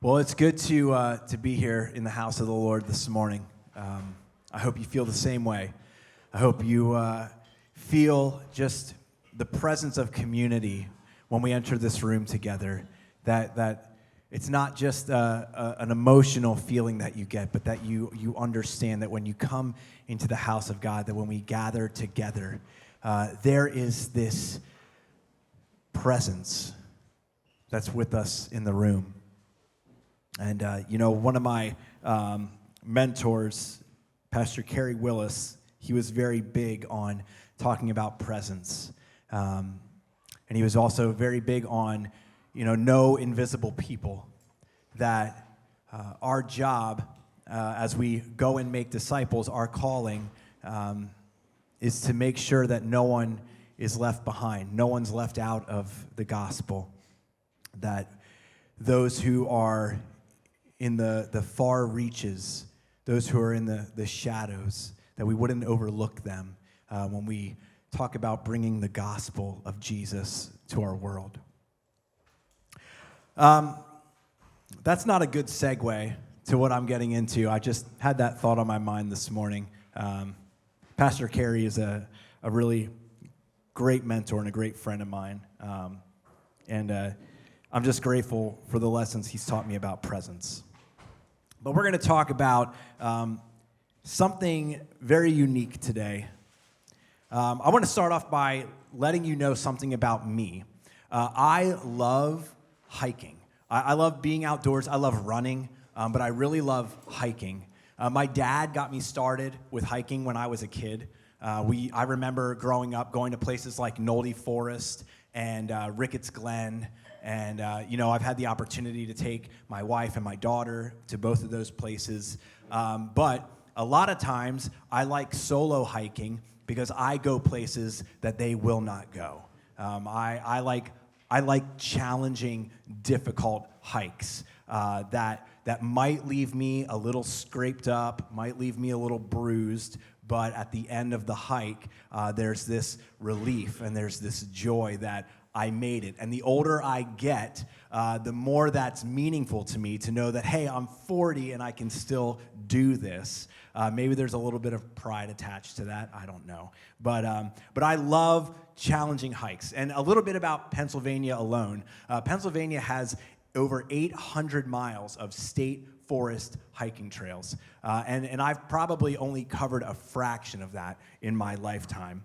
Well, it's good to be here in the house of the Lord this morning. I hope you feel the same way. I hope you feel just the presence of community when we enter this room together. That it's not just an emotional feeling that you get, but that you understand that when you come into the house of God, that when we gather together, there is this presence that's with us in the room. And, one of my mentors, Pastor Kerry Willis, he was very big on talking about presence. And he was also very big on, no invisible people, that our job as we go and make disciples, our calling is to make sure that no one is left behind, no one's left out of the gospel, that those who are in the far reaches, those who are in the shadows, that we wouldn't overlook them when we talk about bringing the gospel of Jesus to our world. That's not a good segue to what I'm getting into. I just had that thought on my mind this morning. Pastor Kerry is a really great mentor and a great friend of mine. And I'm just grateful for the lessons he's taught me about presence. But we're going to talk about something very unique today. I want to start off by letting you know something about me. I love hiking. I love being outdoors. I love running, but I really love hiking. My dad got me started with hiking when I was a kid. I remember growing up going to places like Nolde Forest and Ricketts Glen. And, I've had the opportunity to take my wife and my daughter to both of those places. But a lot of times I like solo hiking because I go places that they will not go. I like challenging, difficult hikes that might leave me a little scraped up, might leave me a little bruised, but at the end of the hike, there's this relief and there's this joy that I made it. And the older I get, the more that's meaningful to me to know that, hey, I'm 40 and I can still do this. Maybe there's a little bit of pride attached to that. I don't know. But I love challenging hikes. And a little bit about Pennsylvania alone. Pennsylvania has over 800 miles of state forest hiking trails. And I've probably only covered a fraction of that in my lifetime.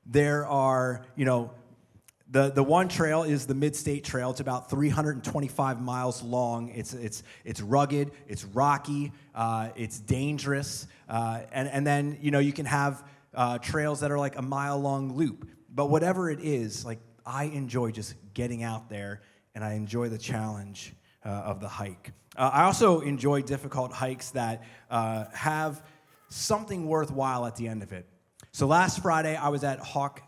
There are, the one trail is the Mid-State Trail. It's about 325 miles long. It's rugged, it's rocky, it's dangerous, and then you can have trails that are like a mile-long loop. But whatever it is, like I enjoy just getting out there, and I enjoy the challenge of the hike. I also enjoy difficult hikes that have something worthwhile at the end of it. So last Friday, I was at Hawk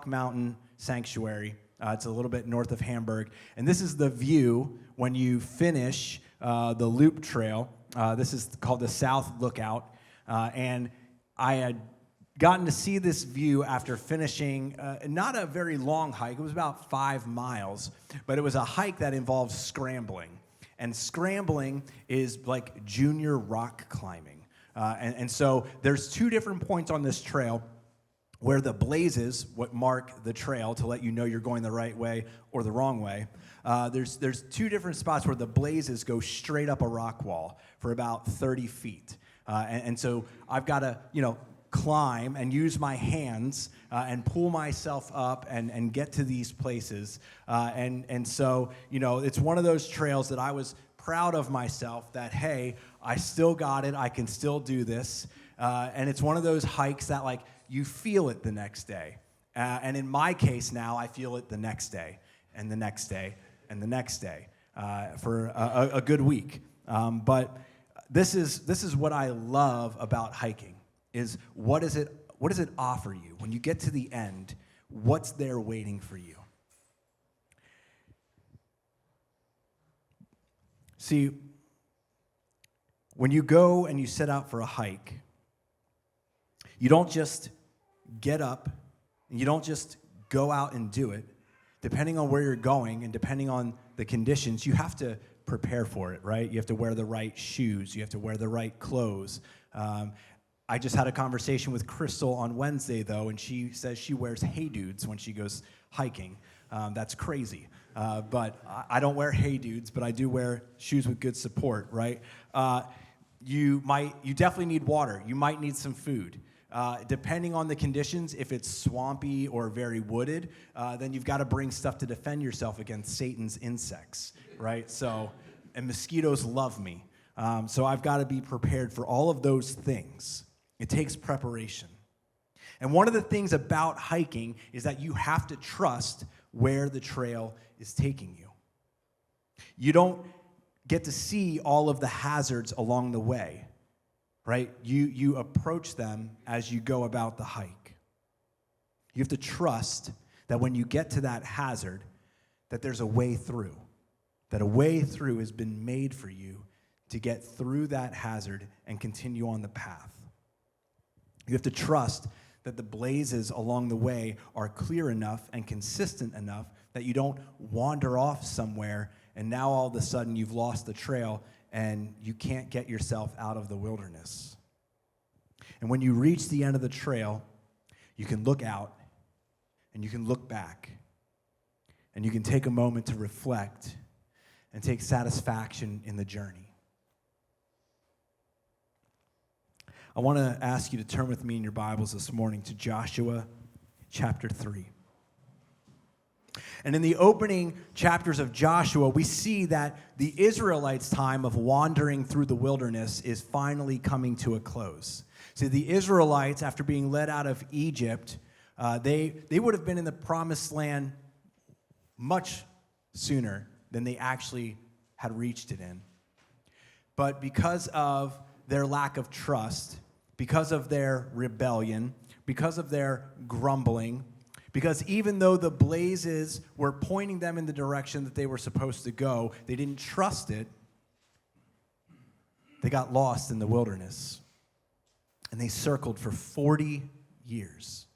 Mountain Sanctuary. It's a little bit north of Hamburg. And this is the view when you finish the loop trail. This is called the South Lookout. And I had gotten to see this view after finishing not a very long hike. It was about 5 miles. But it was a hike that involved scrambling. And scrambling is like junior rock climbing. And so there's 2 different points on this trail where the blazes, what mark the trail to let you know you're going the right way or the wrong way. There's 2 different spots where the blazes go straight up a rock wall for about 30 feet. And so I've got to, climb and use my hands and pull myself up and get to these places. And so, it's one of those trails that I was proud of myself that, hey, I still got it. I can still do this. And it's one of those hikes that, like, you feel it the next day. And in my case now, I feel it the next day and the next day and the next day for a good week. But this is what I love about hiking is what does it offer you? When you get to the end, what's there waiting for you? See, when you go and you set out for a hike, you don't just get up, and you don't just go out and do it. depending on where you're going and depending on the conditions, you have to prepare for it, right? You have to wear the right shoes. You have to wear the right clothes. I just had a conversation with Crystal on Wednesday, though, and she says she wears Hey Dudes when she goes hiking. That's crazy. But I don't wear Hey Dudes, but I do wear shoes with good support, right? You definitely need water. You might need some food. Depending on the conditions, if it's swampy or very wooded, then you've got to bring stuff to defend yourself against Satan's insects, right? And mosquitoes love me. So I've got to be prepared for all of those things. It takes preparation. And one of the things about hiking is that you have to trust where the trail is taking you. You don't get to see all of the hazards along the way, right? You approach them as you go about the hike. You have to trust that when you get to that hazard, that there's a way through, that a way through has been made for you to get through that hazard and continue on the path. You have to trust that the blazes along the way are clear enough and consistent enough that you don't wander off somewhere and now all of a sudden you've lost the trail and you can't get yourself out of the wilderness. And when you reach the end of the trail, you can look out and you can look back and you can take a moment to reflect and take satisfaction in the journey. I want to ask you to turn with me in your Bibles this morning to Joshua chapter 3. And in the opening chapters of Joshua, we see that the Israelites' time of wandering through the wilderness is finally coming to a close. See, the Israelites, after being led out of Egypt, they would have been in the promised land much sooner than they actually had reached it in. But because of their lack of trust, because of their rebellion, because of their grumbling, because even though the blazes were pointing them in the direction that they were supposed to go, they didn't trust it. They got lost in the wilderness. And they circled for 40 years.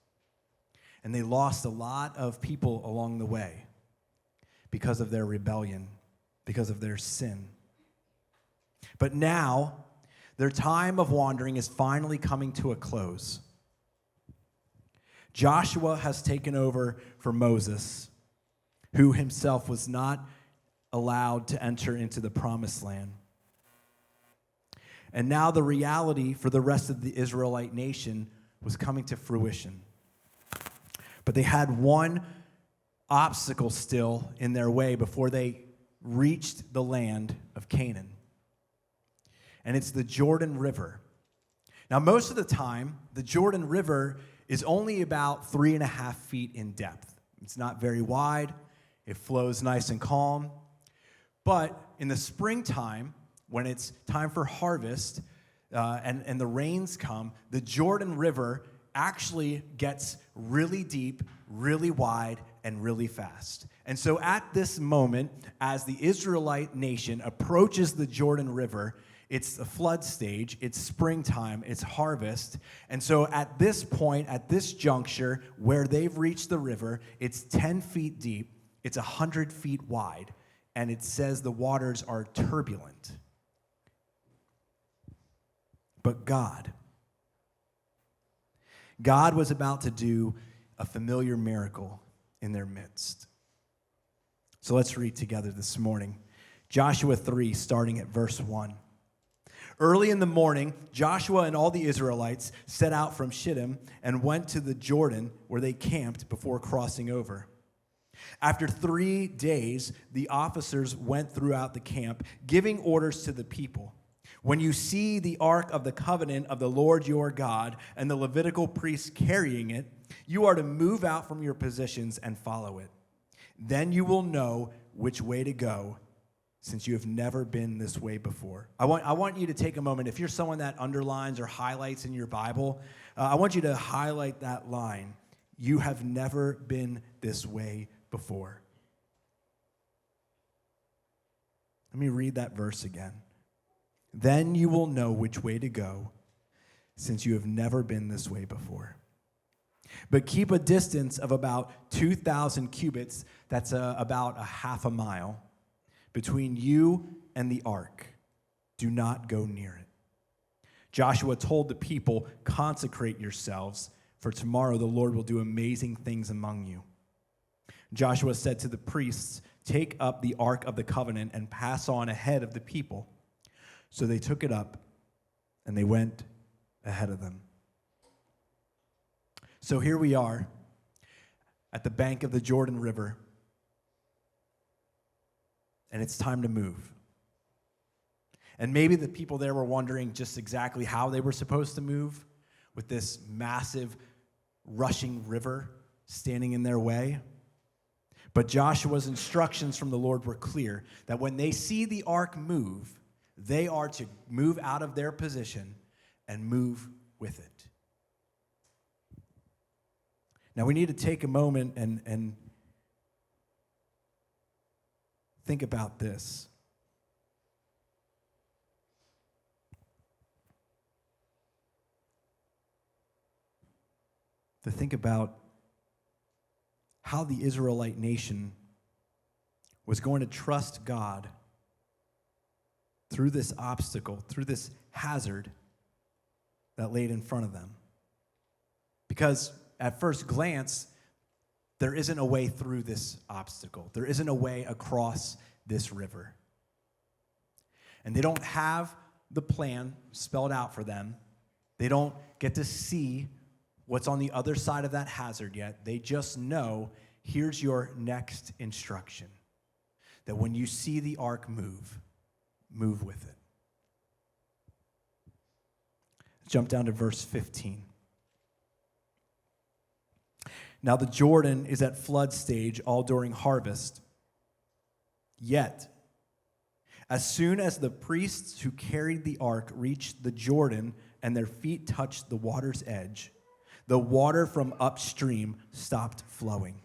And they lost a lot of people along the way because of their rebellion, because of their sin. But now, their time of wandering is finally coming to a close. Joshua has taken over for Moses, who himself was not allowed to enter into the promised land. And now the reality for the rest of the Israelite nation was coming to fruition. But they had one obstacle still in their way before they reached the land of Canaan. And it's the Jordan River. Now, most of the time, the Jordan River is only about 3.5 feet in depth. It's not very wide. It flows nice and calm. But in the springtime, when it's time for harvest and the rains come, the Jordan River actually gets really deep, really wide, and really fast. And so at this moment, as the Israelite nation approaches the Jordan River, it's the flood stage, it's springtime, it's harvest. And so at this point, at this juncture, where they've reached the river, it's 10 feet deep, it's 100 feet wide, and it says the waters are turbulent. But God was about to do a familiar miracle in their midst. So let's read together this morning. Joshua 3, starting at verse 1. Early in the morning, Joshua and all the Israelites set out from Shittim and went to the Jordan, where they camped before crossing over. After 3 days, the officers went throughout the camp, giving orders to the people. When you see the ark of the covenant of the Lord your God and the Levitical priests carrying it, you are to move out from your positions and follow it. Then you will know which way to go, since you have never been this way before. I want you to take a moment. If you're someone that underlines or highlights in your Bible, I want you to highlight that line. You have never been this way before. Let me read that verse again. Then you will know which way to go, since you have never been this way before. But keep a distance of about 2,000 cubits, that's about a half a mile, between you and the ark. Do not go near it. Joshua told the people, consecrate yourselves, for tomorrow the Lord will do amazing things among you. Joshua said to the priests, take up the ark of the covenant and pass on ahead of the people. So they took it up, and they went ahead of them. So here we are at the bank of the Jordan River, and it's time to move. And maybe the people there were wondering just exactly how they were supposed to move with this massive rushing river standing in their way. But Joshua's instructions from the Lord were clear that when they see the ark move, they are to move out of their position and move with it. Now we need to take a moment and think about this. To think about how the Israelite nation was going to trust God through this obstacle, through this hazard that laid in front of them. Because at first glance, there isn't a way through this obstacle. There isn't a way across this river. And they don't have the plan spelled out for them. They don't get to see what's on the other side of that hazard yet. They just know, here's your next instruction. That when you see the ark move, move with it. Jump down to verse 15. Now the Jordan is at flood stage all during harvest. Yet, as soon as the priests who carried the ark reached the Jordan and their feet touched the water's edge, the water from upstream stopped flowing.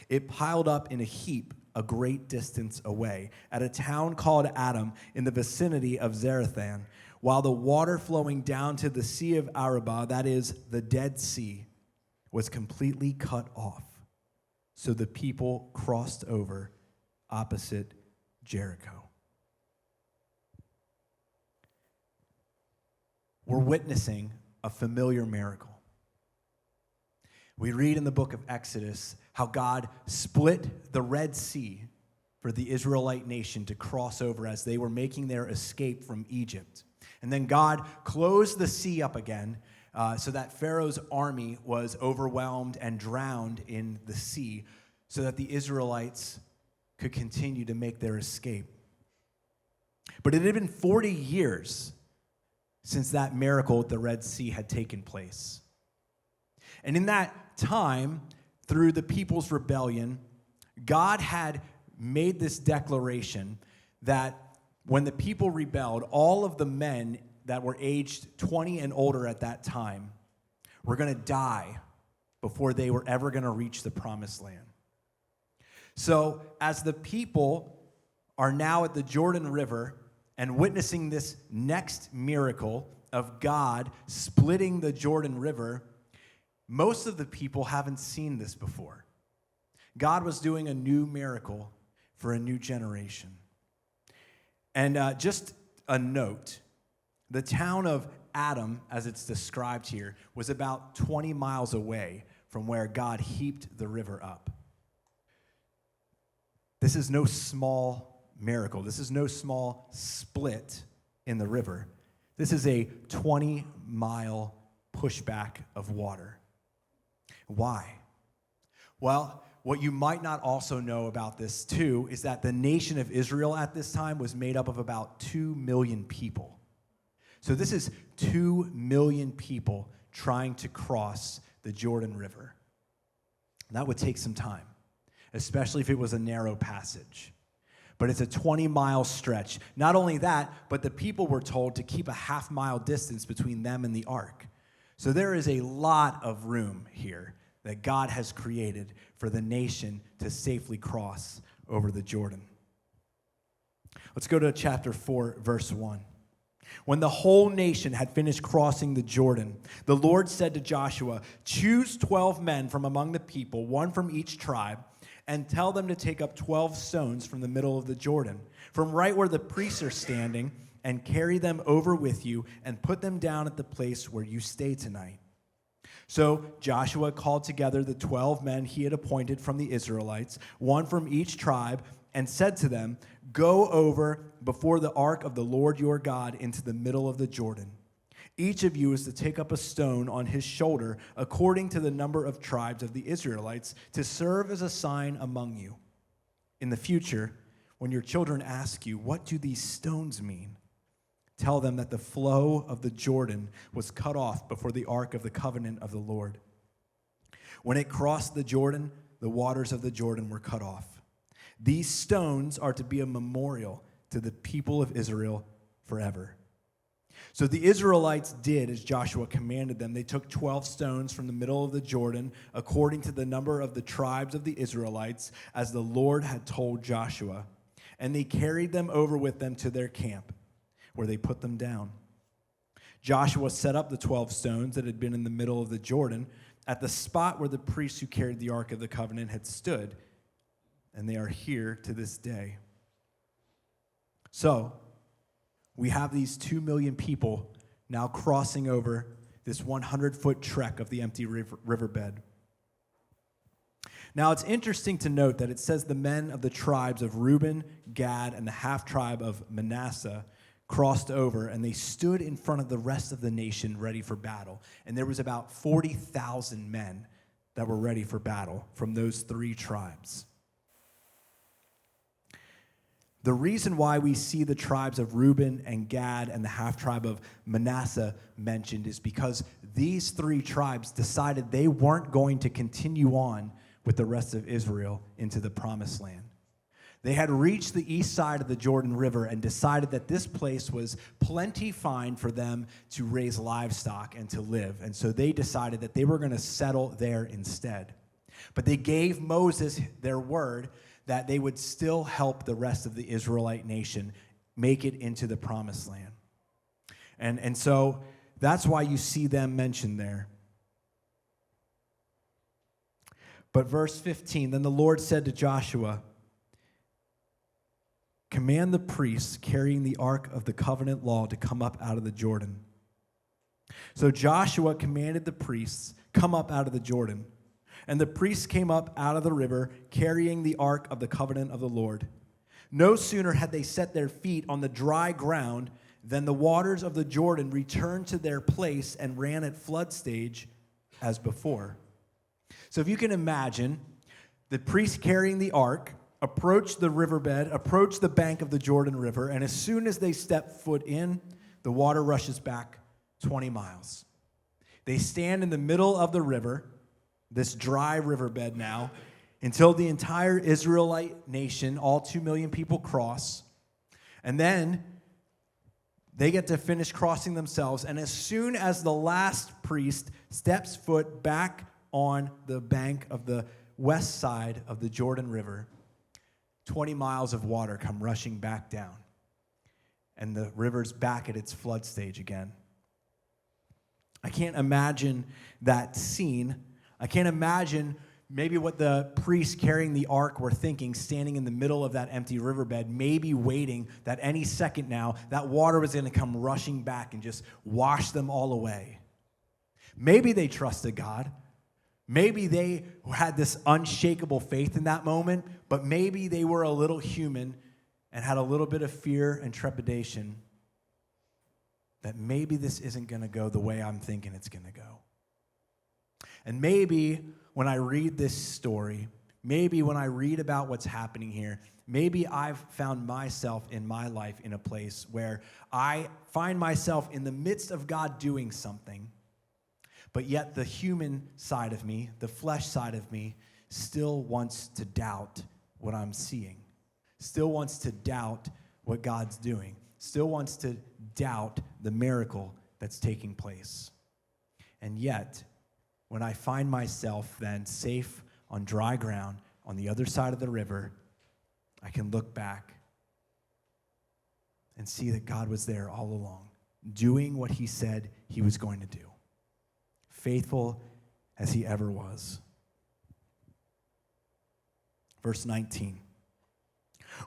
It piled up in a heap a great distance away at a town called Adam in the vicinity of Zarethan, while the water flowing down to the Sea of Arabah, that is, the Dead Sea, was completely cut off. So the people crossed over opposite Jericho. We're witnessing a familiar miracle. We read in the book of Exodus how God split the Red Sea for the Israelite nation to cross over as they were making their escape from Egypt. And then God closed the sea up again so that Pharaoh's army was overwhelmed and drowned in the sea so that the Israelites could continue to make their escape. But it had been 40 years since that miracle at the Red Sea had taken place. And in that time, through the people's rebellion, God had made this declaration that when the people rebelled, all of the men that were aged 20 and older at that time were going to die before they were ever going to reach the promised land. So as the people are now at the Jordan River and witnessing this next miracle of God splitting the Jordan River, most of the people haven't seen this before. God was doing a new miracle for a new generation. And just a note, the town of Adam, as it's described here, was about 20 miles away from where God heaped the river up. This is no small miracle. This is no small split in the river. This is a 20-mile pushback of water. Why? Well, what you might not also know about this too is that the nation of Israel at this time was made up of about 2 million people. So this is 2 million people trying to cross the Jordan River. That would take some time, especially if it was a narrow passage. But it's a 20-mile stretch. Not only that, but the people were told to keep a half-mile distance between them and the ark. So there is a lot of room here that God has created for the nation to safely cross over the Jordan. Let's go to chapter 4, verse 1. When the whole nation had finished crossing the Jordan, the Lord said to Joshua, "Choose 12 men from among the people, one from each tribe, and tell them to take up 12 stones from the middle of the Jordan, from right where the priests are standing, and carry them over with you and put them down at the place where you stay tonight." So Joshua called together the 12 men he had appointed from the Israelites, one from each tribe, and said to them, "Go over before the ark of the Lord your God into the middle of the Jordan. Each of you is to take up a stone on his shoulder according to the number of tribes of the Israelites to serve as a sign among you. In the future, when your children ask you, 'What do these stones mean?' tell them that the flow of the Jordan was cut off before the ark of the covenant of the Lord. When it crossed the Jordan, the waters of the Jordan were cut off. These stones are to be a memorial to the people of Israel forever." So the Israelites did as Joshua commanded them. They took 12 stones from the middle of the Jordan, according to the number of the tribes of the Israelites, as the Lord had told Joshua. And they carried them over with them to their camp, where they put them down. Joshua set up the 12 stones that had been in the middle of the Jordan at the spot where the priests who carried the Ark of the Covenant had stood, and they are here to this day. So, we have these 2 million people now crossing over this 100-foot trek of the empty riverbed. Now, it's interesting to note that it says the men of the tribes of Reuben, Gad, and the half-tribe of Manasseh crossed over, and they stood in front of the rest of the nation ready for battle. And there was about 40,000 men that were ready for battle from those 3 tribes. The reason why we see the tribes of Reuben and Gad and the half-tribe of Manasseh mentioned is because these 3 tribes decided they weren't going to continue on with the rest of Israel into the Promised Land. They had reached the east side of the Jordan River and decided that this place was plenty fine for them to raise livestock and to live. And so they decided that they were going to settle there instead. But they gave Moses their word that they would still help the rest of the Israelite nation make it into the Promised Land. And so that's why you see them mentioned there. But verse 15, then the Lord said to Joshua, "Command the priests carrying the ark of the covenant law to come up out of the Jordan." So Joshua commanded the priests, "Come up out of the Jordan." And the priests came up out of the river, carrying the ark of the covenant of the Lord. No sooner had they set their feet on the dry ground than the waters of the Jordan returned to their place and ran at flood stage as before. So if you can imagine, the priests carrying the ark approached the riverbed, approached the bank of the Jordan River, and as soon as they step foot in, the water rushes back 20 miles. They stand in the middle of the river, this dry riverbed now, until the entire Israelite nation, all 2 million people, cross. And then they get to finish crossing themselves. And as soon as the last priest steps foot back on the bank of the west side of the Jordan River, 20 miles of water come rushing back down. And the river's back at its flood stage again. I can't imagine that scene. I can't imagine maybe what the priests carrying the ark were thinking, standing in the middle of that empty riverbed, maybe waiting that any second now, that water was going to come rushing back and just wash them all away. Maybe they trusted God. Maybe they had this unshakable faith in that moment, but maybe they were a little human and had a little bit of fear and trepidation that maybe this isn't going to go the way I'm thinking it's going to go. And maybe when I read this story, maybe when I read about what's happening here, maybe I've found myself in my life in a place where I find myself in the midst of God doing something, but yet the human side of me, the flesh side of me, still wants to doubt what I'm seeing, still wants to doubt what God's doing, still wants to doubt the miracle that's taking place. And yet, when I find myself then safe on dry ground on the other side of the river, I can look back and see that God was there all along, doing what he said he was going to do, faithful as he ever was. Verse 19.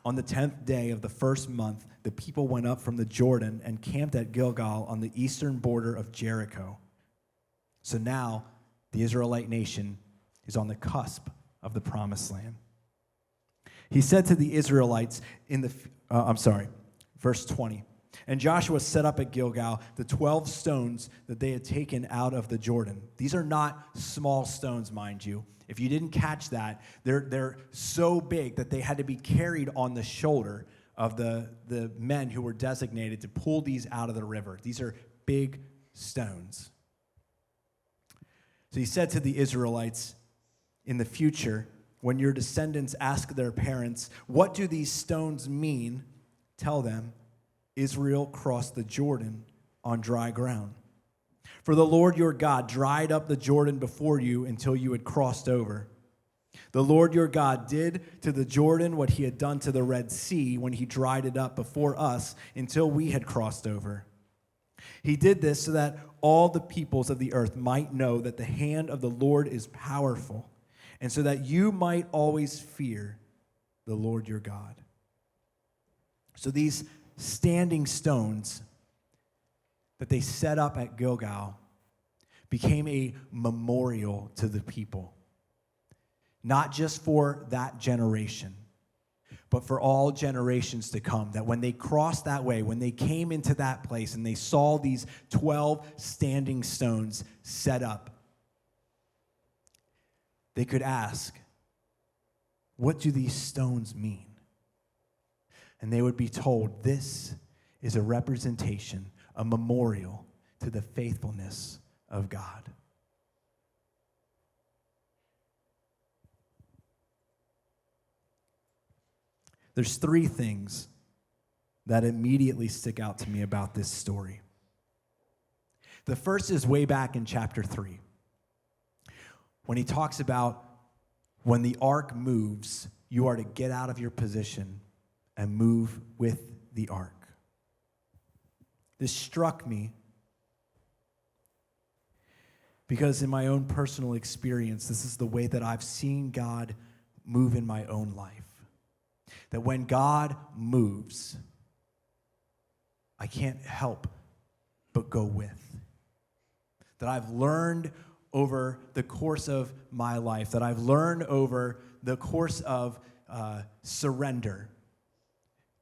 On the 10th day of the first month, the people went up from the Jordan and camped at Gilgal on the eastern border of Jericho. So now the Israelite nation is on the cusp of the promised land. He said to the Israelites verse 20. And Joshua set up at Gilgal the 12 stones that they had taken out of the Jordan. These are not small stones, mind you. If you didn't catch that, they're so big that they had to be carried on the shoulder of the men who were designated to pull these out of the river. These are big stones. So he said to the Israelites, in the future, when your descendants ask their parents, what do these stones mean? Tell them, Israel crossed the Jordan on dry ground. For the Lord your God dried up the Jordan before you until you had crossed over. The Lord your God did to the Jordan what he had done to the Red Sea when he dried it up before us until we had crossed over. He did this so that all the peoples of the earth might know that the hand of the Lord is powerful, and so that you might always fear the Lord your God. So these standing stones that they set up at Gilgal became a memorial to the people, not just for that generation, but for all generations to come, that when they crossed that way, when they came into that place and they saw these 12 standing stones set up, they could ask, what do these stones mean? And they would be told, this is a representation, a memorial to the faithfulness of God. There's three things that immediately stick out to me about this story. The first is way back in chapter 3, when he talks about when the ark moves, you are to get out of your position and move with the ark. This struck me because in my own personal experience, this is the way that I've seen God move in my own life. That when God moves, I can't help but go with. That I've learned over the course of my life, that I've learned over the course of surrender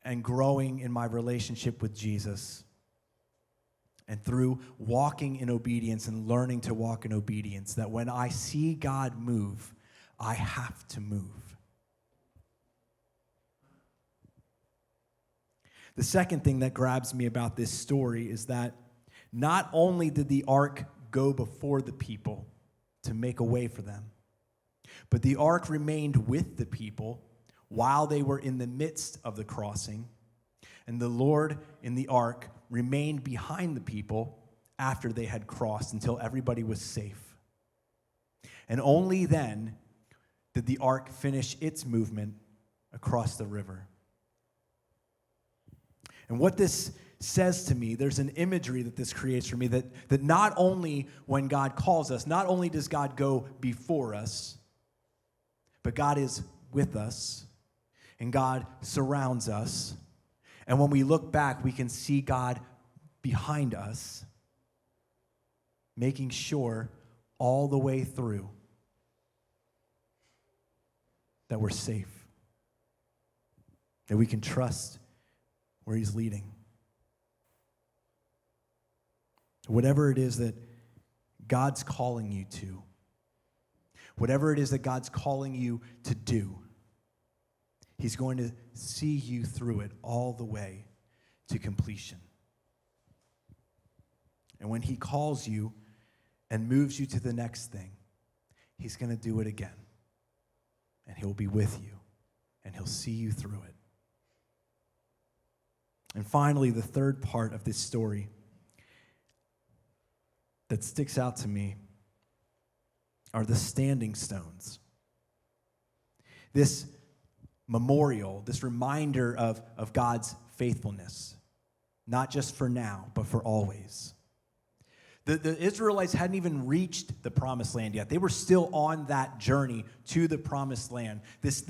and growing in my relationship with Jesus, and through walking in obedience and learning to walk in obedience, that when I see God move, I have to move. The second thing that grabs me about this story is that not only did the ark go before the people to make a way for them, but the ark remained with the people while they were in the midst of the crossing, and the Lord in the ark remained behind the people after they had crossed until everybody was safe. And only then did the ark finish its movement across the river. And what this says to me, there's an imagery that this creates for me, that not only when God calls us, not only does God go before us, but God is with us, and God surrounds us. And when we look back, we can see God behind us, making sure all the way through that we're safe, that we can trust where he's leading. Whatever it is that God's calling you to, whatever it is that God's calling you to do, he's going to see you through it all the way to completion. And when he calls you and moves you to the next thing, he's going to do it again. And he'll be with you, and he'll see you through it. And finally, the third part of this story that sticks out to me are the standing stones. This memorial, this reminder of God's faithfulness. not just for now, but for always. The Israelites hadn't even reached the promised land yet. They were still on that journey to the promised land. This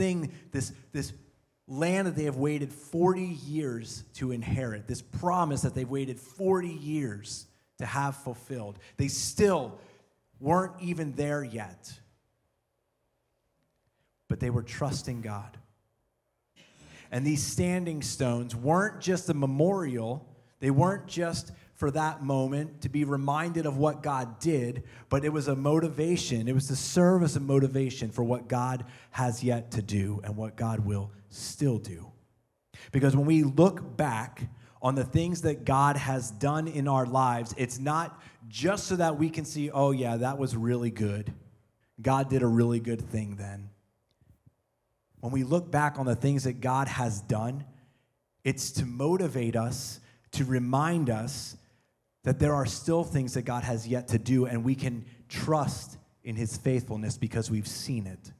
land that they have waited 40 years to inherit, this promise that they've waited 40 years to have fulfilled. They still weren't even there yet. But they were trusting God. And these standing stones weren't just a memorial. They weren't just for that moment to be reminded of what God did, but it was a motivation. It was to serve as a motivation for what God has yet to do and what God will still do. Because when we look back on the things that God has done in our lives, it's not just so that we can see, oh yeah, that was really good. God did a really good thing then. When we look back on the things that God has done, it's to motivate us, to remind us that there are still things that God has yet to do, and we can trust in his faithfulness because we've seen it.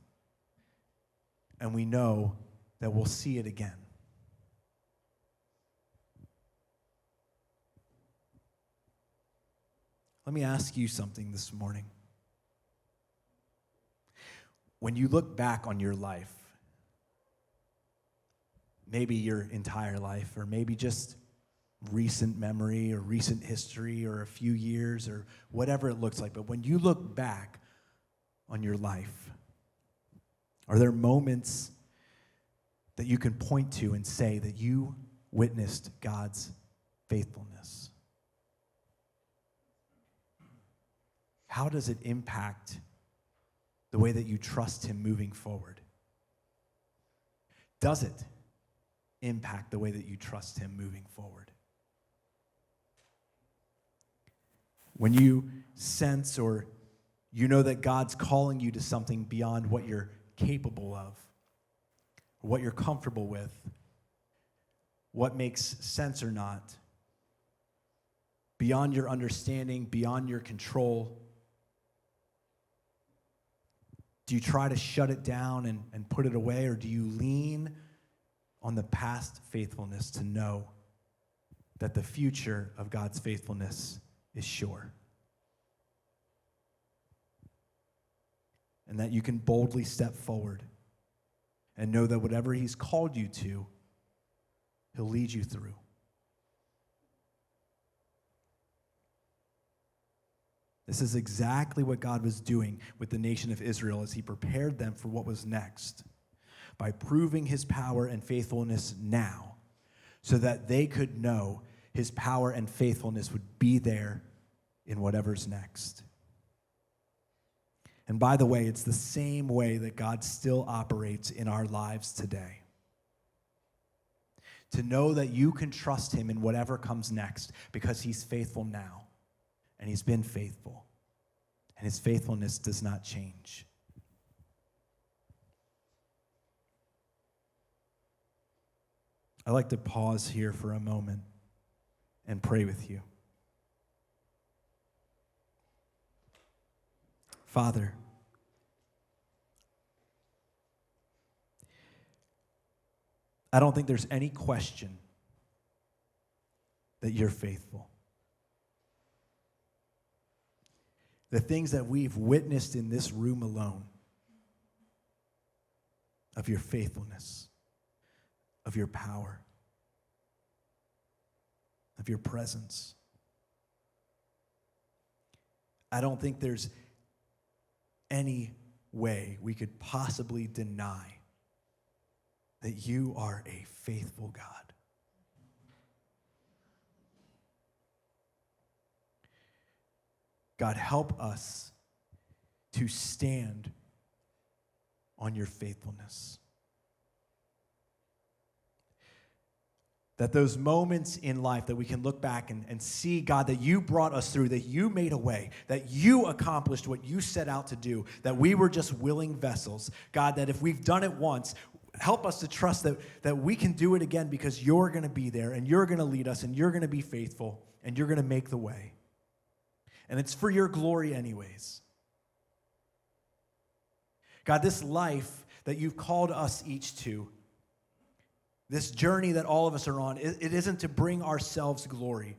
And we know that we'll see it again. Let me ask you something this morning. When you look back on your life, maybe your entire life, or maybe just recent memory or recent history or a few years or whatever it looks like, but when you look back on your life, are there moments that you can point to and say that you witnessed God's faithfulness? How does it impact the way that you trust him moving forward? Does it impact the way that you trust him moving forward? When you sense or you know that God's calling you to something beyond what you're capable of, or what you're comfortable with, what makes sense or not, beyond your understanding, beyond your control, do you try to shut it down and put it away, or do you lean on the past faithfulness to know that the future of God's faithfulness is sure? And that you can boldly step forward and know that whatever he's called you to, he'll lead you through. This is exactly what God was doing with the nation of Israel as he prepared them for what was next, by proving his power and faithfulness now, so that they could know his power and faithfulness would be there in whatever's next. And by the way, it's the same way that God still operates in our lives today. To know that you can trust him in whatever comes next because he's faithful now, and he's been faithful, and his faithfulness does not change. I'd like to pause here for a moment and pray with you. Father, I don't think there's any question that you're faithful. The things that we've witnessed in this room alone of your faithfulness, of your power, of your presence. I don't think there's any way we could possibly deny that you are a faithful God. God, help us to stand on your faithfulness. That those moments in life that we can look back and see, God, that you brought us through, that you made a way, that you accomplished what you set out to do, that we were just willing vessels. God, that if we've done it once, help us to trust that we can do it again because you're going to be there and you're going to lead us and you're going to be faithful and you're going to make the way. And it's for your glory anyways. God, this life that you've called us each to, This journey that all of us are on, it isn't to bring ourselves glory.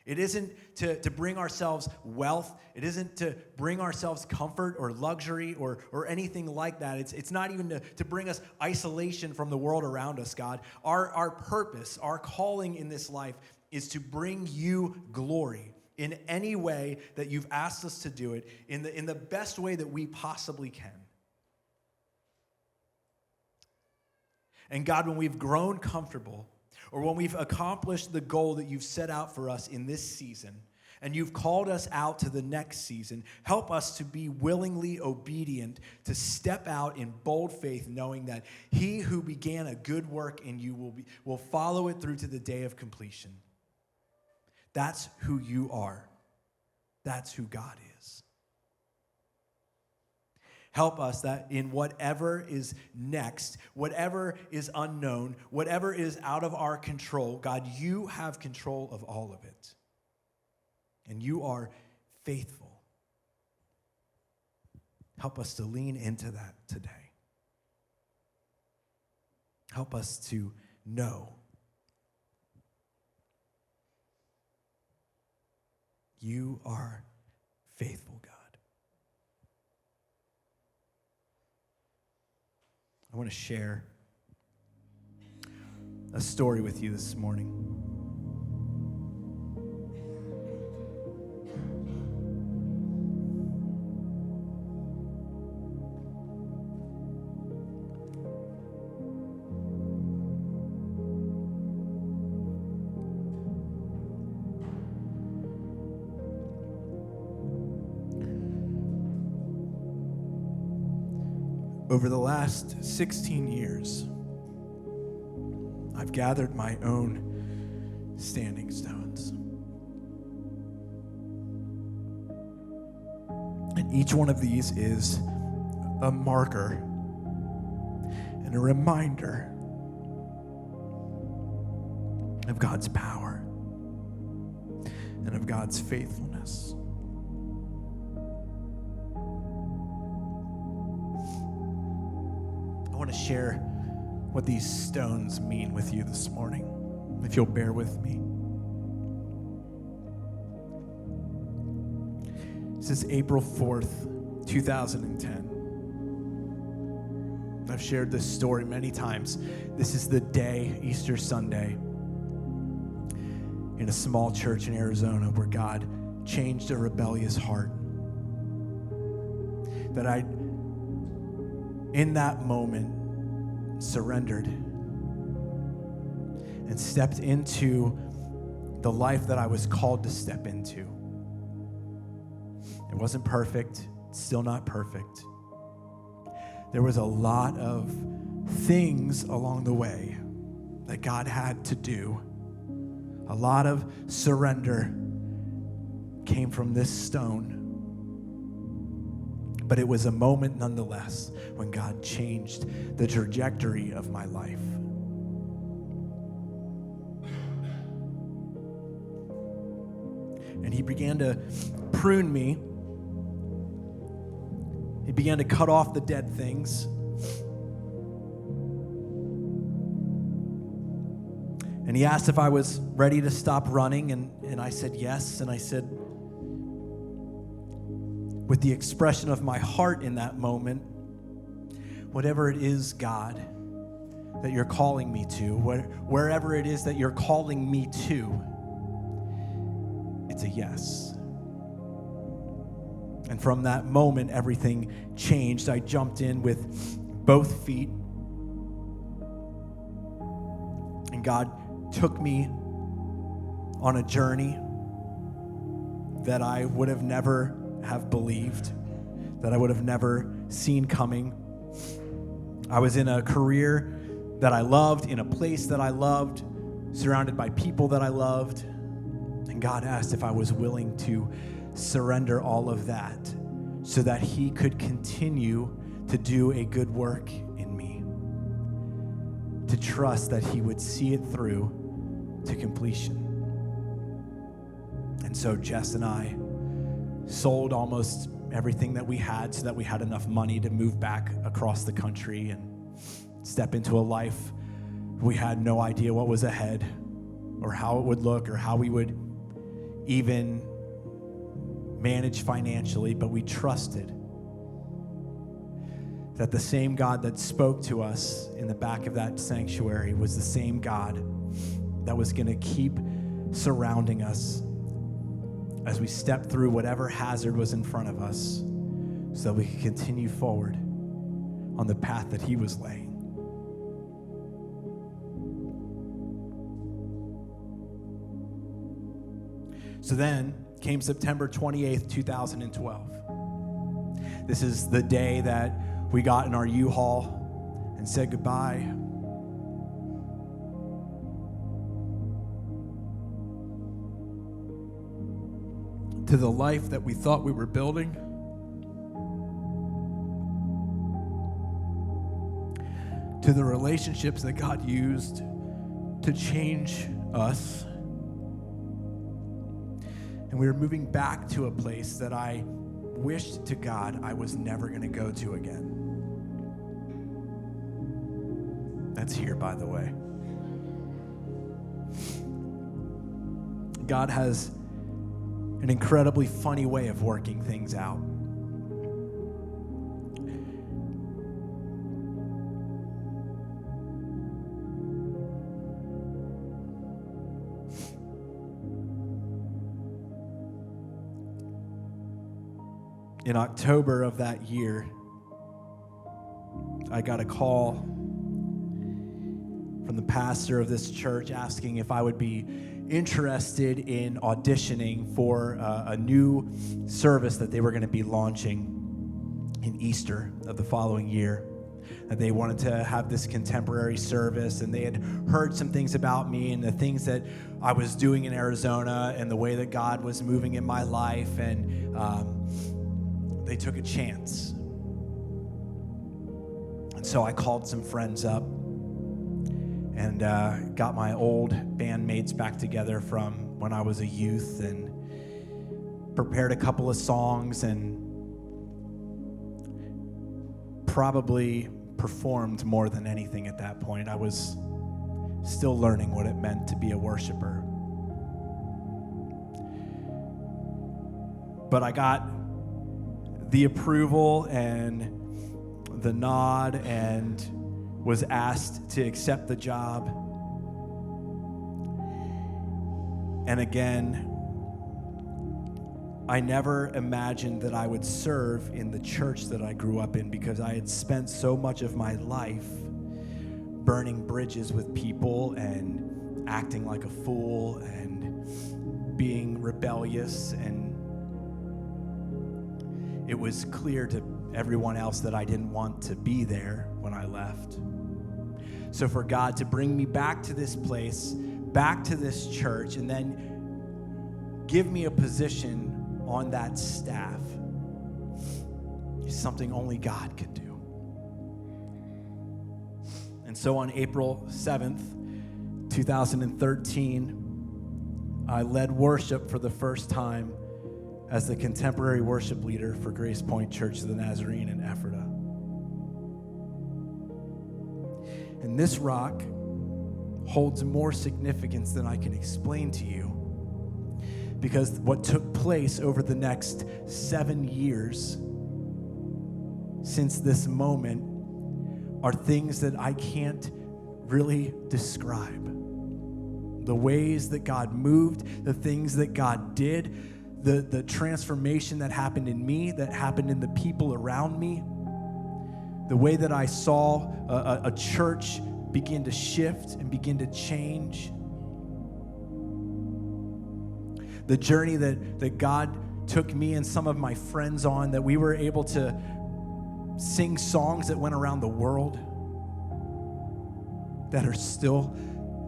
It isn't to bring ourselves wealth. It isn't to bring ourselves comfort or luxury or anything like that. It's not even to bring us isolation from the world around us, God. Our purpose, our calling in this life is to bring you glory in any way that you've asked us to do it, in the best way that we possibly can. And God, when we've grown comfortable, or when we've accomplished the goal that you've set out for us in this season, and you've called us out to the next season, help us to be willingly obedient, to step out in bold faith, knowing that he who began a good work in you will follow it through to the day of completion. That's who you are. That's who God is. Help us that in whatever is next, whatever is unknown, whatever is out of our control, God, you have control of all of it. And you are faithful. Help us to lean into that today. Help us to know you are faithful, God. I want to share a story with you this morning. Over the last 16 years, I've gathered my own standing stones. And each one of these is a marker and a reminder of God's power and of God's faithfulness. I want to share what these stones mean with you this morning, if you'll bear with me. This is April 4th, 2010. I've shared this story many times. This is the day, Easter Sunday, in a small church in Arizona where God changed a rebellious heart. That I, in that moment, surrendered and stepped into the life that I was called to step into. It wasn't perfect, it's still not perfect. There was a lot of things along the way that God had to do. A lot of surrender came from this stone. But it was a moment nonetheless when God changed the trajectory of my life. And he began to prune me. He began to cut off the dead things. And he asked if I was ready to stop running, and I said yes. And I said, with the expression of my heart in that moment, whatever it is, God, that you're calling me to, wherever it is that you're calling me to, it's a yes. And from that moment, everything changed. I jumped in with both feet, and God took me on a journey that I would have never have believed, that I would have never seen coming. I was in a career that I loved, in a place that I loved, surrounded by people that I loved. And God asked if I was willing to surrender all of that so that he could continue to do a good work in me, to trust that he would see it through to completion. And so Jess and I sold almost everything that we had so that we had enough money to move back across the country and step into a life We had no idea what was ahead or how it would look or how we would even manage financially, but we trusted that the same God that spoke to us in the back of that sanctuary was the same God that was going to keep surrounding us as we stepped through whatever hazard was in front of us so that we could continue forward on the path that he was laying. So then came September 28th, 2012. This is the day that we got in our U-Haul and said goodbye. To the life that we thought we were building. To the relationships that God used to change us. And we were moving back to a place that I wished to God I was never going to go to again. That's here, by the way. God has an incredibly funny way of working things out. In October of that year, I got a call from the pastor of this church asking if I would be interested in auditioning for a new service that they were going to be launching in Easter of the following year. That they wanted to have this contemporary service, and they had heard some things about me and the things that I was doing in Arizona and the way that God was moving in my life, and they took a chance. And so I called some friends up and got my old bandmates back together from when I was a youth and prepared a couple of songs and probably performed more than anything at that point. I was still learning what it meant to be a worshiper. But I got the approval and the nod and was asked to accept the job. And again, I never imagined that I would serve in the church that I grew up in, because I had spent so much of my life burning bridges with people and acting like a fool and being rebellious, and it was clear to everyone else that I didn't want to be there when I left. So for God to bring me back to this place, back to this church, and then give me a position on that staff is something only God could do. And so on April 7th, 2013, I led worship for the first time as the contemporary worship leader for Grace Point Church of the Nazarene in Ephrata. And this rock holds more significance than I can explain to you, because what took place over the next 7 years since this moment are things that I can't really describe. The ways that God moved, the things that God did, the transformation that happened in me, that happened in the people around me, the way that I saw a church begin to shift and begin to change. The journey that God took me and some of my friends on, that we were able to sing songs that went around the world that are still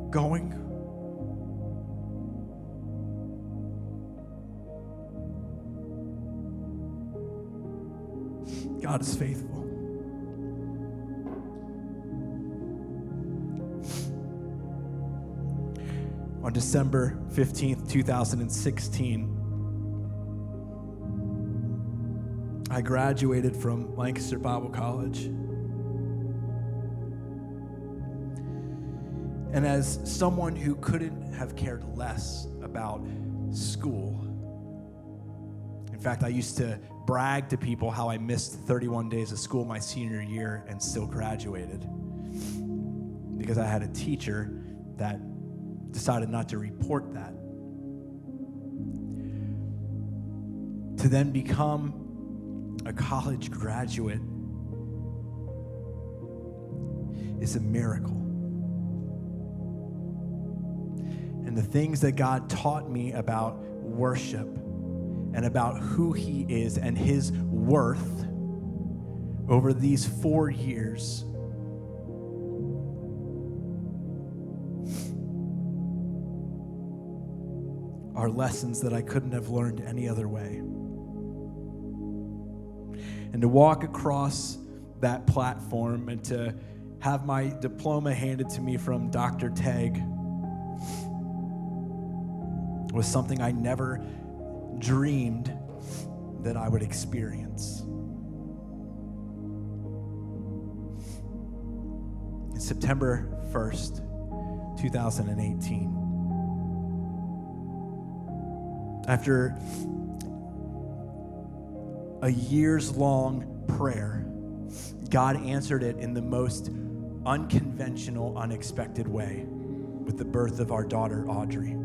going. God is faithful. On December 15th, 2016, I graduated from Lancaster Bible College. And as someone who couldn't have cared less about school, in fact, I used to brag to people how I missed 31 days of school my senior year and still graduated because I had a teacher that decided not to report that. To then become a college graduate is a miracle. And the things that God taught me about worship and about who He is and His worth over these 4 years are lessons that I couldn't have learned any other way. And to walk across that platform and to have my diploma handed to me from Dr. Teg was something I never dreamed that I would experience. It's September 1st, 2018. After a years-long prayer, God answered it in the most unconventional, unexpected way with the birth of our daughter, Audrey.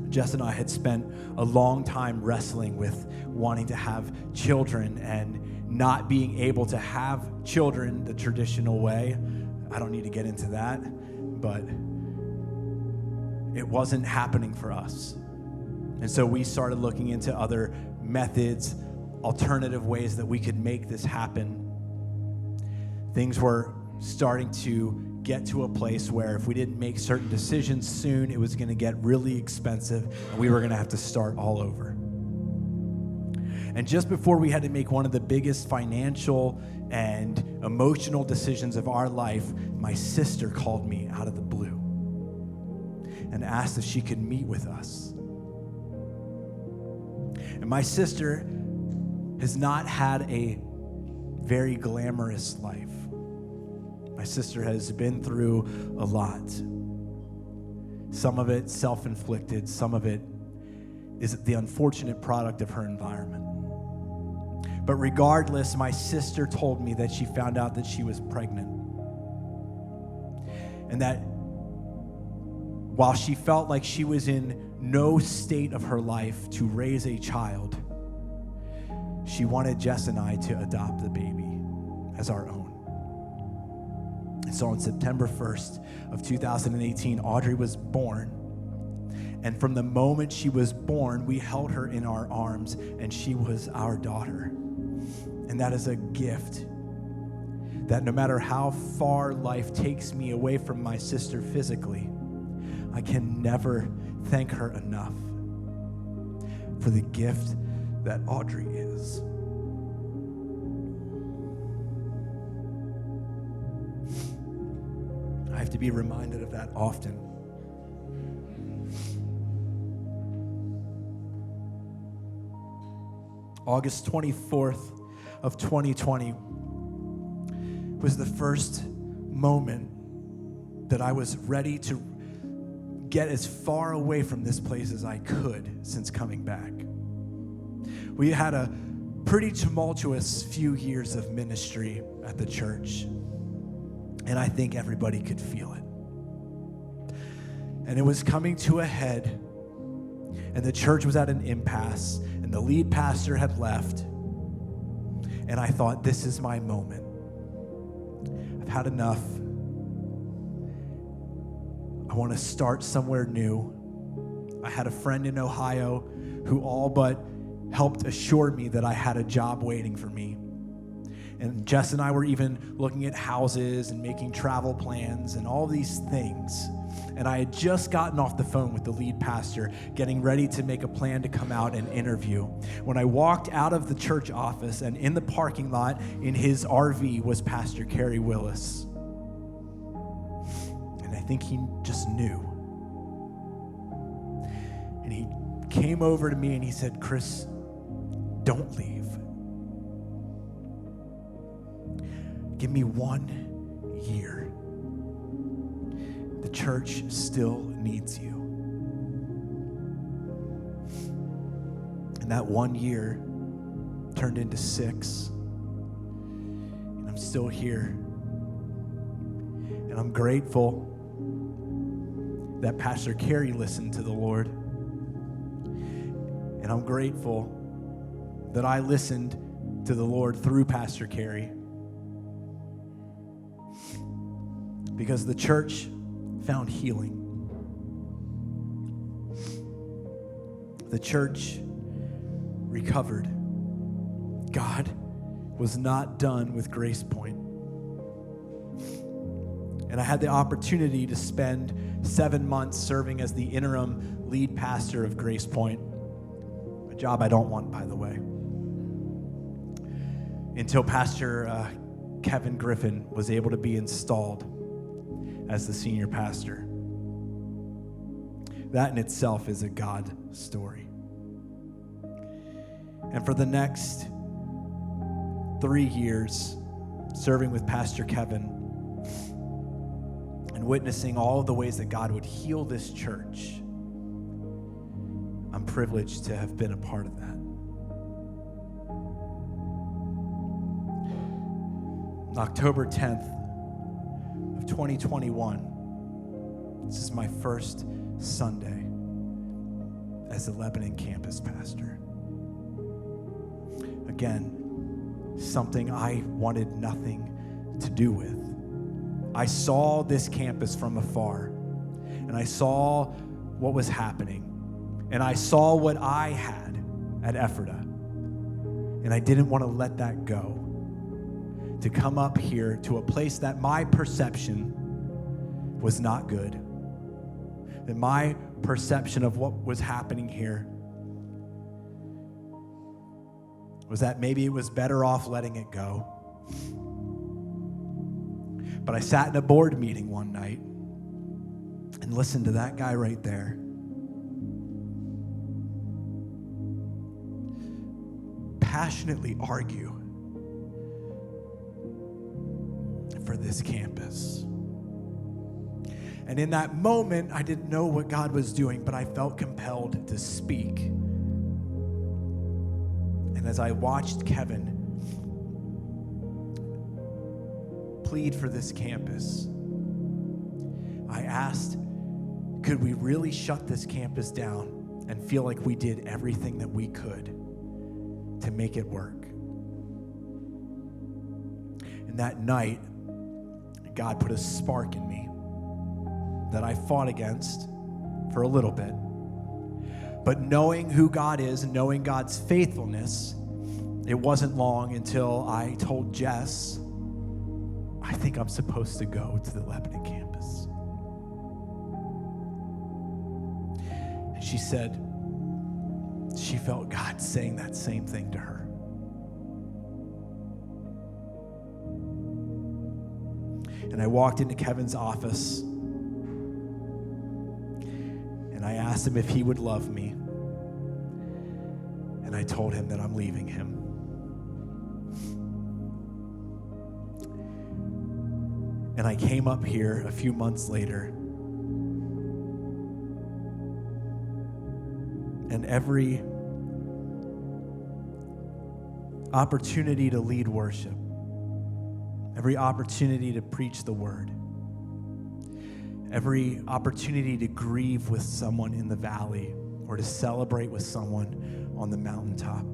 Jess and I had spent a long time wrestling with wanting to have children and not being able to have children the traditional way. I don't need to get into that, but it wasn't happening for us. And so we started looking into other methods, alternative ways that we could make this happen. Things were starting to get to a place where if we didn't make certain decisions soon, it was going to get really expensive and we were going to have to start all over. And just before we had to make one of the biggest financial and emotional decisions of our life, my sister called me out of the blue and asked if she could meet with us. And my sister has not had a very glamorous life. My sister has been through a lot. Some of it self-inflicted, some of it is the unfortunate product of her environment. But regardless, my sister told me that she found out that she was pregnant. And that while she felt like she was in no state of her life to raise a child, she wanted Jess and I to adopt the baby as our own. And so on September 1st of 2018, Audrey was born. And from the moment she was born, we held her in our arms, and she was our daughter. And that is a gift that no matter how far life takes me away from my sister physically, I can never thank her enough for the gift that Audrey is. I have to be reminded of that often. August 24th of 2020 was the first moment that I was ready to get as far away from this place as I could since coming back. We had a pretty tumultuous few years of ministry at the church, and I think everybody could feel it. And it was coming to a head, and the church was at an impasse, and the lead pastor had left, and I thought, this is my moment. I've had enough. I want to start somewhere new. I had a friend in Ohio who all but helped assure me that I had a job waiting for me. And Jess and I were even looking at houses and making travel plans and all these things. And I had just gotten off the phone with the lead pastor, getting ready to make a plan to come out and interview, when I walked out of the church office, and in the parking lot in his RV was Pastor Kerry Willis. And I think he just knew. And he came over to me and he said, "Chris, don't leave. Give me 1 year. The church still needs you. And that 1 year turned into 6. And I'm still here. And I'm grateful that Pastor Carey listened to the Lord. And I'm grateful that I listened to the Lord through Pastor Carey. Because the church found healing. The church recovered. God was not done with Grace Point. And I had the opportunity to spend 7 months serving as the interim lead pastor of Grace Point, a job I don't want, by the way, until Pastor Kevin Griffin was able to be installed as the senior pastor. That in itself is a God story. And for the next 3 years, serving with Pastor Kevin and witnessing all of the ways that God would heal this church, I'm privileged to have been a part of that. October 10th of 2021, this is my first Sunday as the Lebanon campus pastor. Again, something I wanted nothing to do with. I saw this campus from afar, and I saw what was happening, and I saw what I had at Ephrata, and I didn't want to let that go. To come up here to a place that my perception was not good, that my perception of what was happening here was that maybe it was better off letting it go. But I sat in a board meeting one night and listened to that guy right there passionately argue for this campus. And in that moment, I didn't know what God was doing, but I felt compelled to speak. And as I watched Kevin plead for this campus, I asked, could we really shut this campus down and feel like we did everything that we could to make it work? And that night, God put a spark in me that I fought against for a little bit. But knowing who God is and knowing God's faithfulness, it wasn't long until I told Jess, I think I'm supposed to go to the Lebanon campus. And she said she felt God saying that same thing to her. And I walked into Kevin's office and I asked him if he would love me. And I told him that I'm leaving him. And I came up here a few months later, and every opportunity to lead worship, every opportunity to preach the word, every opportunity to grieve with someone in the valley or to celebrate with someone on the mountaintop,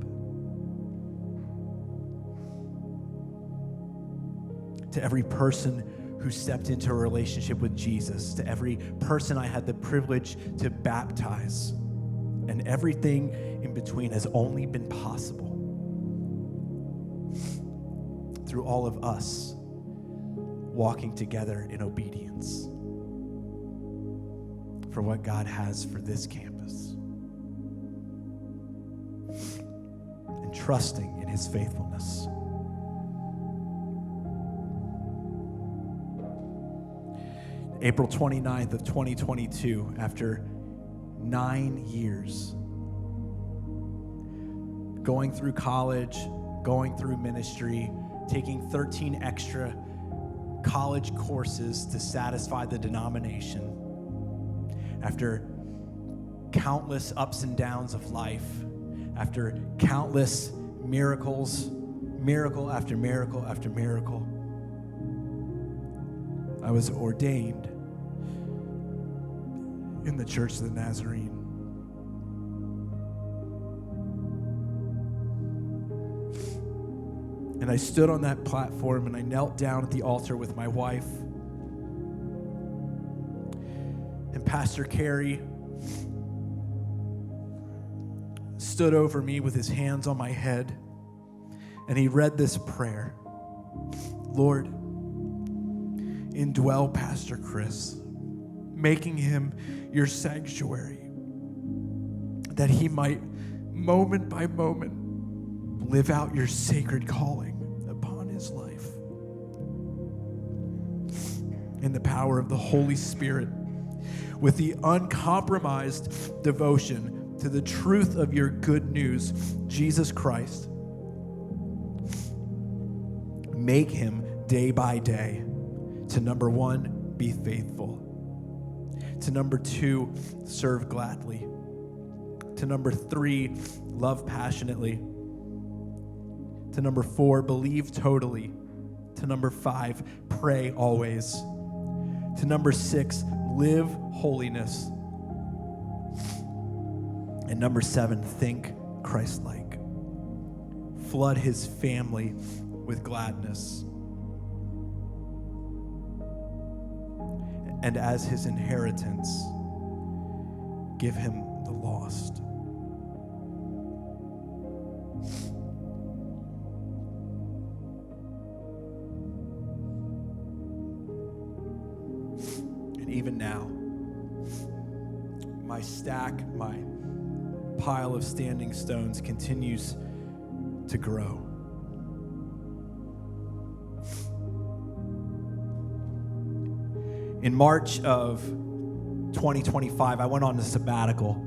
to every person who stepped into a relationship with Jesus, to every person I had the privilege to baptize, and everything in between has only been possible through all of us walking together in obedience for what God has for this campus and trusting in his faithfulness. April 29th of 2022, after 9 years, going through college, going through ministry, taking 13 extra college courses to satisfy the denomination. After countless ups and downs of life, after countless miracles, miracle after miracle after miracle, I was ordained in the Church of the Nazarene. And I stood on that platform and I knelt down at the altar with my wife. And Pastor Carey stood over me with his hands on my head, and he read this prayer. Lord, indwell Pastor Chris, making him your sanctuary, that he might, moment by moment, live out your sacred calling upon his life. In the power of the Holy Spirit, with the uncompromised devotion to the truth of your good news, Jesus Christ, make him day by day to, number one, be faithful. To number two, serve gladly. To number three, love passionately. To number four, believe totally. To number five, pray always. To number six, live holiness. And number seven, think Christ-like. Flood his family with gladness. And as his inheritance, give him the lost. And even now, my pile of standing stones continues to grow. In March of 2025, I went on a sabbatical.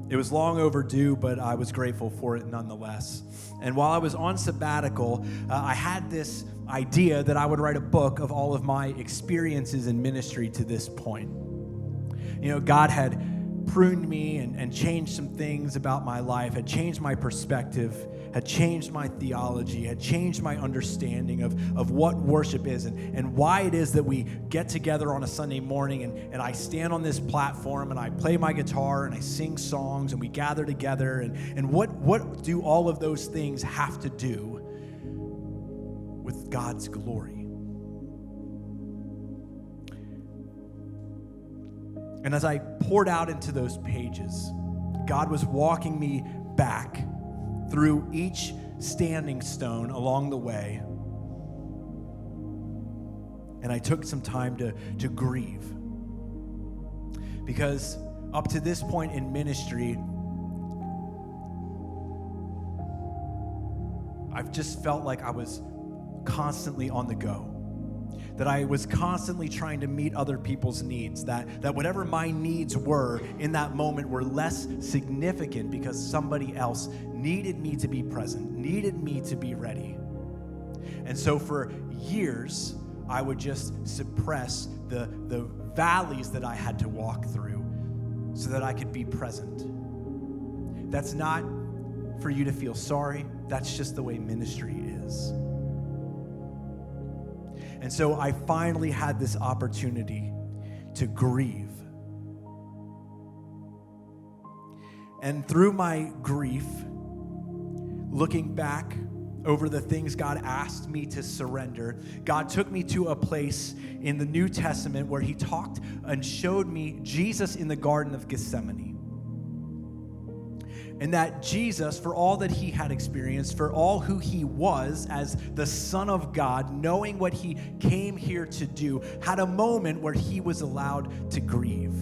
It was long overdue, but I was grateful for it nonetheless. And while I was on sabbatical, I had this idea that I would write a book of all of my experiences in ministry to this point. You know, God had pruned me and changed some things about my life, had changed my perspective, had changed my theology, had changed my understanding of what worship is and why it is that we get together on a Sunday morning and I stand on this platform and I play my guitar and I sing songs and we gather together and what do all of those things have to do with God's glory? And as I poured out into those pages, God was walking me back through each standing stone along the way. And I took some time to grieve. Because up to this point in ministry, I've just felt like I was constantly on the go. That I was constantly trying to meet other people's needs, that whatever my needs were in that moment were less significant because somebody else needed me to be present, needed me to be ready. And so for years, I would just suppress the valleys that I had to walk through so that I could be present. That's not for you to feel sorry. That's just the way ministry is. And so I finally had this opportunity to grieve. And through my grief, looking back over the things God asked me to surrender, God took me to a place in the New Testament where he talked and showed me Jesus in the Garden of Gethsemane. And that Jesus, for all that he had experienced, for all who he was as the Son of God, knowing what he came here to do, had a moment where he was allowed to grieve.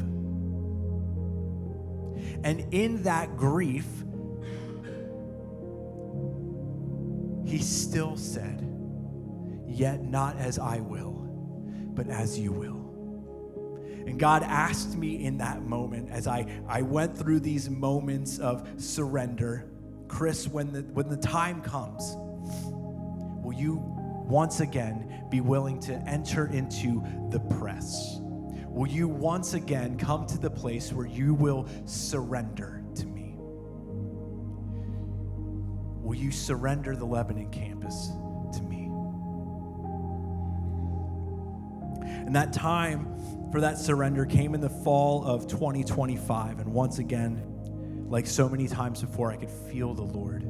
And in that grief, he still said, "Yet not as I will, but as you will." And God asked me in that moment, as I went through these moments of surrender, Chris, when the time comes, will you once again be willing to enter into the press? Will you once again come to the place where you will surrender to me? Will you surrender the Lebanon campus to me? And that time for that surrender came in the fall of 2025. And once again, like so many times before, I could feel the Lord,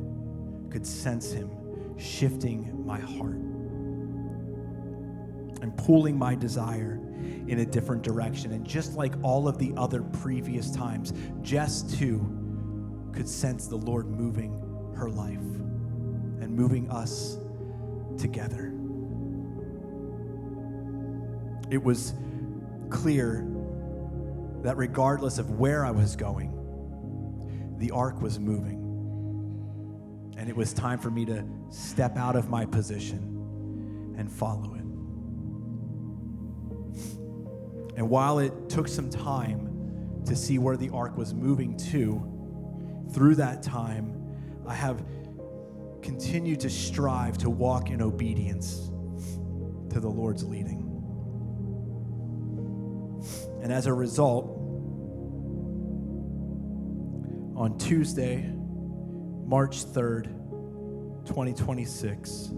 could sense him shifting my heart and pulling my desire in a different direction. And just like all of the other previous times, Jess too could sense the Lord moving her life and moving us together. It was clear that regardless of where I was going, the ark was moving. And it was time for me to step out of my position and follow it. And while it took some time to see where the ark was moving to, through that time, I have continued to strive to walk in obedience to the Lord's leading. And as a result, on Tuesday, March 3rd, 2026,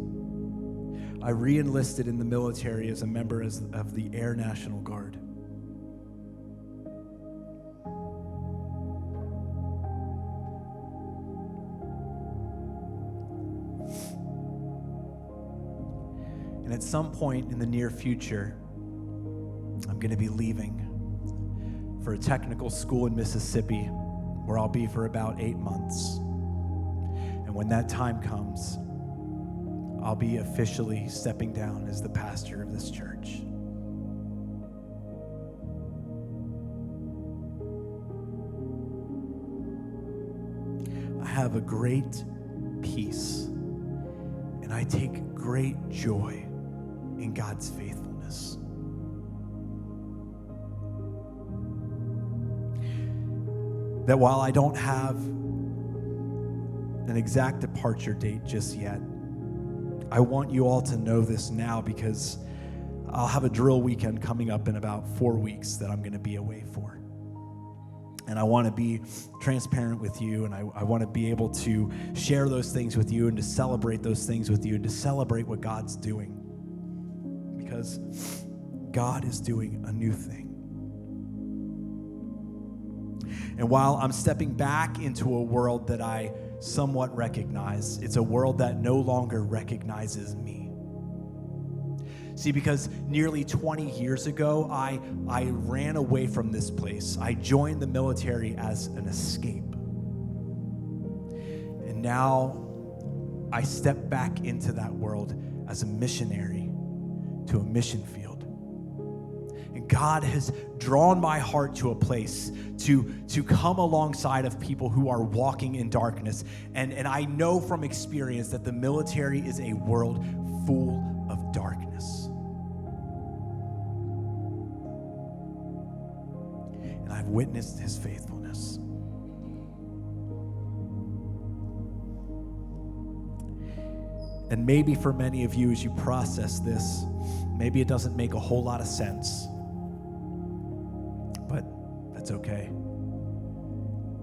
I re-enlisted in the military as a member of the Air National Guard. And at some point in the near future, I'm going to be leaving for a technical school in Mississippi where I'll be for about 8 months. And when that time comes, I'll be officially stepping down as the pastor of this church. I have a great peace, and I take great joy in God's faithfulness. That while I don't have an exact departure date just yet, I want you all to know this now, because I'll have a drill weekend coming up in about 4 weeks that I'm going to be away for. And I want to be transparent with you, and I want to be able to share those things with you and to celebrate those things with you and to celebrate what God's doing. Because God is doing a new thing. And while I'm stepping back into a world that I somewhat recognize, it's a world that no longer recognizes me. See, because nearly 20 years ago, I ran away from this place. I joined the military as an escape. And now I step back into that world as a missionary to a mission field. And God has drawn my heart to a place to come alongside of people who are walking in darkness. And I know from experience that the military is a world full of darkness. And I've witnessed his faithfulness. And maybe for many of you, as you process this, maybe it doesn't make a whole lot of sense. But that's okay.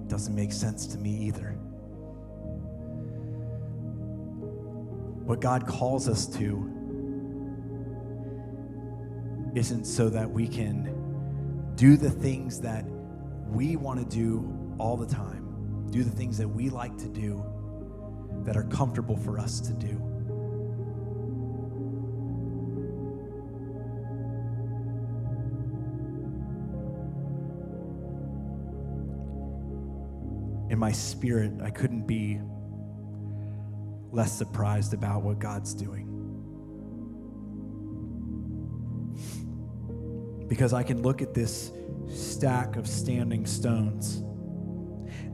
It doesn't make sense to me either. What God calls us to isn't so that we can do the things that we want to do all the time, do the things that we like to do that are comfortable for us to do. In my spirit, I couldn't be less surprised about what God's doing. Because I can look at this stack of standing stones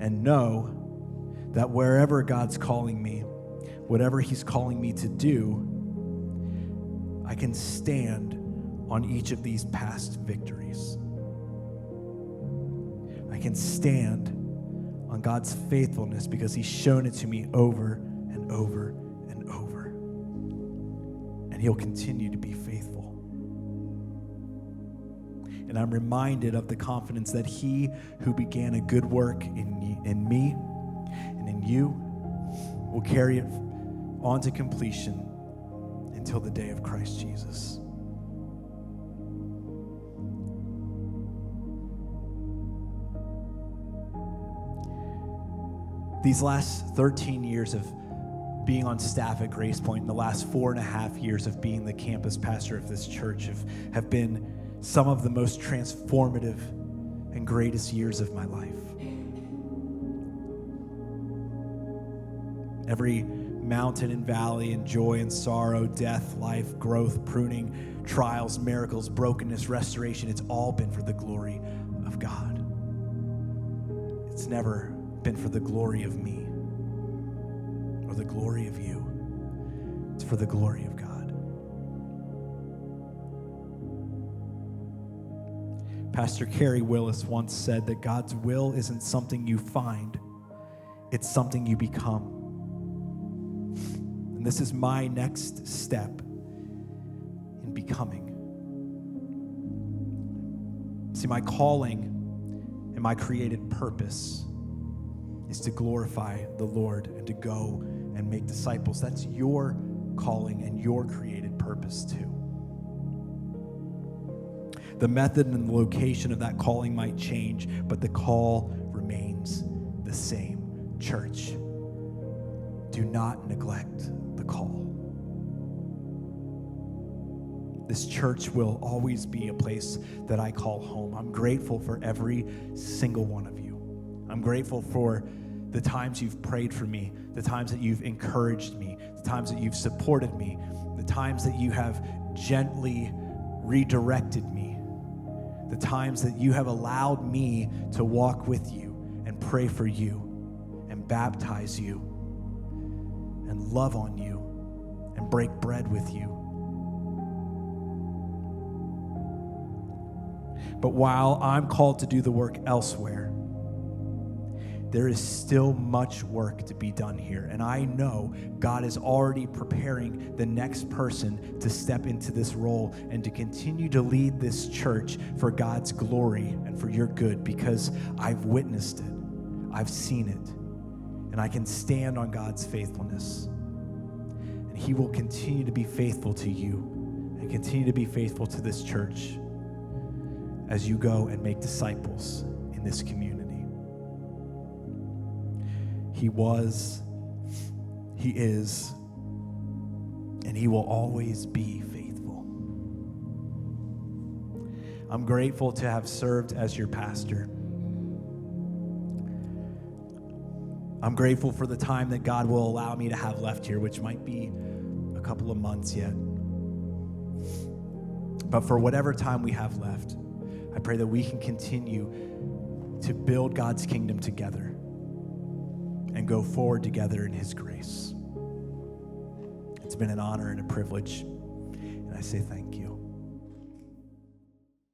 and know that wherever God's calling me, whatever he's calling me to do, I can stand on each of these past victories. I can stand on God's faithfulness because he's shown it to me over and over and over. And he'll continue to be faithful. And I'm reminded of the confidence that he who began a good work in me and in you will carry it on to completion until the day of Christ Jesus. These last 13 years of being on staff at Grace Point and the last 4.5 years of being the campus pastor of this church have been some of the most transformative and greatest years of my life. Every mountain and valley and joy and sorrow, death, life, growth, pruning, trials, miracles, brokenness, restoration, it's all been for the glory of God. It's never been for the glory of me or the glory of you. It's for the glory of God. Pastor Carrie Willis once said that God's will isn't something you find, it's something you become. And this is my next step in becoming. See, my calling and my created purpose is to glorify the Lord and to go and make disciples. That's your calling and your created purpose too. The method and the location of that calling might change, but the call remains the same. Church, do not neglect the call. This church will always be a place that I call home. I'm grateful for every single one of you. I'm grateful for the times you've prayed for me, the times that you've encouraged me, the times that you've supported me, the times that you have gently redirected me, the times that you have allowed me to walk with you and pray for you and baptize you and love on you and break bread with you. But while I'm called to do the work elsewhere, there is still much work to be done here. And I know God is already preparing the next person to step into this role and to continue to lead this church for God's glory and for your good, because I've witnessed it. I've seen it. And I can stand on God's faithfulness. And he will continue to be faithful to you and continue to be faithful to this church as you go and make disciples in this community. He was, he is, and he will always be faithful. I'm grateful to have served as your pastor. I'm grateful for the time that God will allow me to have left here, which might be a couple of months yet. But for whatever time we have left, I pray that we can continue to build God's kingdom together and go forward together in his grace. It's been an honor and a privilege, and I say thank you.